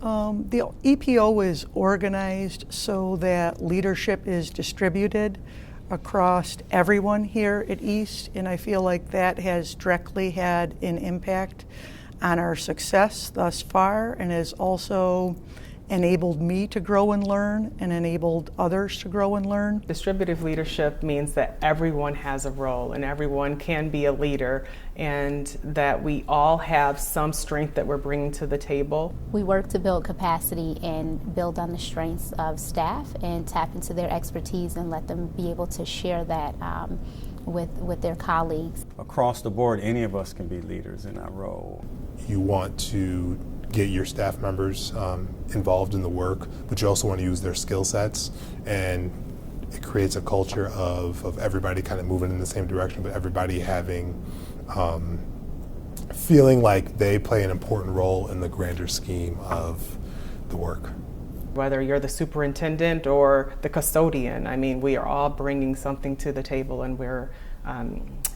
The EPO is organized so that leadership is distributed across everyone here at East, and I feel like that has directly had an impact on our success thus far, and has also enabled me to grow and learn and enabled others to grow and learn. Distributive leadership means that everyone has a role and everyone can be a leader, and that we all have some strength that we're bringing to the table. We work to build capacity and build on the strengths of staff and tap into their expertise and let them be able to share that with their colleagues. Across the board, any of us can be leaders in our role. You want to get your staff members involved in the work, but you also want to use their skill sets, and it creates a culture of everybody kind of moving in the same direction, but everybody having feeling like they play an important role in the grander scheme of the work. Whether you're the superintendent or the custodian, I mean, we are all bringing something to the table, and we're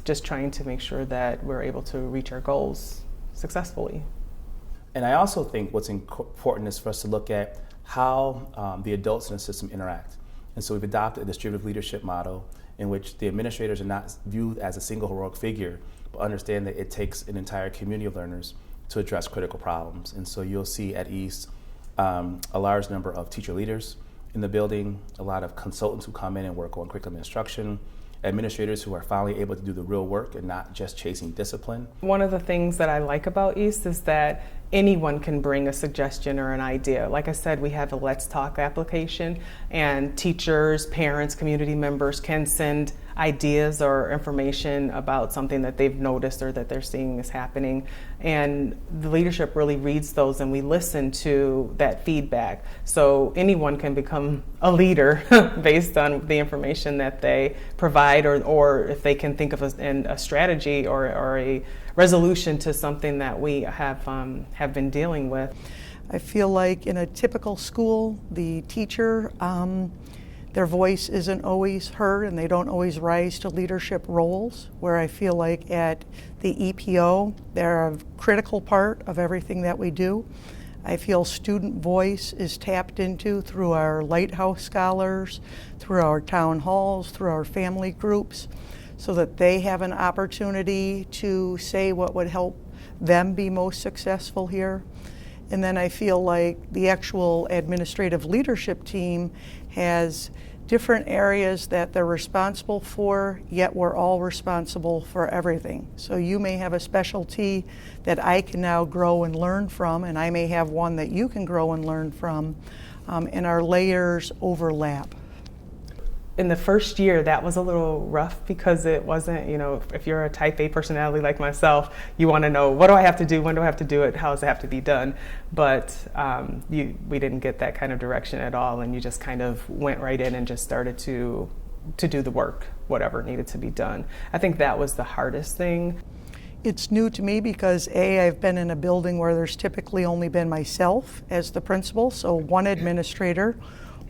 just trying to make sure that we're able to reach our goals successfully. And I also think what's important is for us to look at how the adults in the system interact. And so we've adopted a distributive leadership model in which the administrators are not viewed as a single heroic figure, but understand that it takes an entire community of learners to address critical problems. And so you'll see at East a large number of teacher leaders in the building, a lot of consultants who come in and work on curriculum instruction, administrators who are finally able to do the real work and not just chasing discipline. One of the things that I like about East is that anyone can bring a suggestion or an idea. Like I said, we have a Let's Talk application, and teachers, parents, community members can send ideas or information about something that they've noticed or that they're seeing is happening. And the leadership really reads those, and we listen to that feedback. So anyone can become a leader based on the information that they provide, or if they can think of a strategy or a resolution to something that we have been dealing with. I feel like in a typical school, the teacher, their voice isn't always heard and they don't always rise to leadership roles, where I feel like at the EPO, they're a critical part of everything that we do. I feel student voice is tapped into through our Lighthouse Scholars, through our town halls, through our family groups, so that they have an opportunity to say what would help them be most successful here. And then I feel like the actual administrative leadership team has different areas that they're responsible for, yet we're all responsible for everything. So you may have a specialty that I can now grow and learn from, and I may have one that you can grow and learn from, and our layers overlap. In the first year, that was a little rough because it wasn't, if you're a type A personality like myself, you want to know, what do I have to do? When do I have to do it? How does it have to be done? But we didn't get that kind of direction at all, and you just kind of went right in and just started to do the work, whatever needed to be done. I think that was the hardest thing. It's new to me because I've been in a building where there's typically only been myself as the principal, so one administrator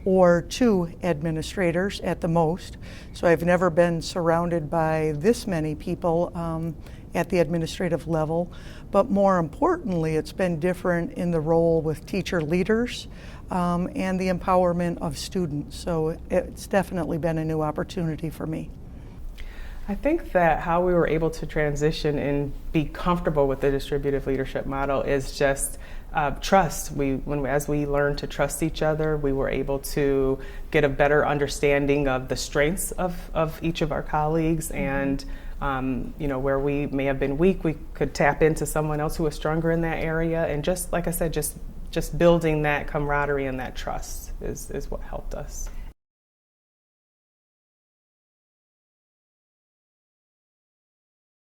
or two administrators at the most. So I've never been surrounded by this many people at the administrative level. But more importantly, it's been different in the role with teacher leaders and the empowerment of students. So it's definitely been a new opportunity for me. I think that how we were able to transition and be comfortable with the distributive leadership model is just trust. As we learned to trust each other, we were able to get a better understanding of the strengths of each of our colleagues, and where we may have been weak, we could tap into someone else who was stronger in that area. And just like I said, just building that camaraderie and that trust is what helped us.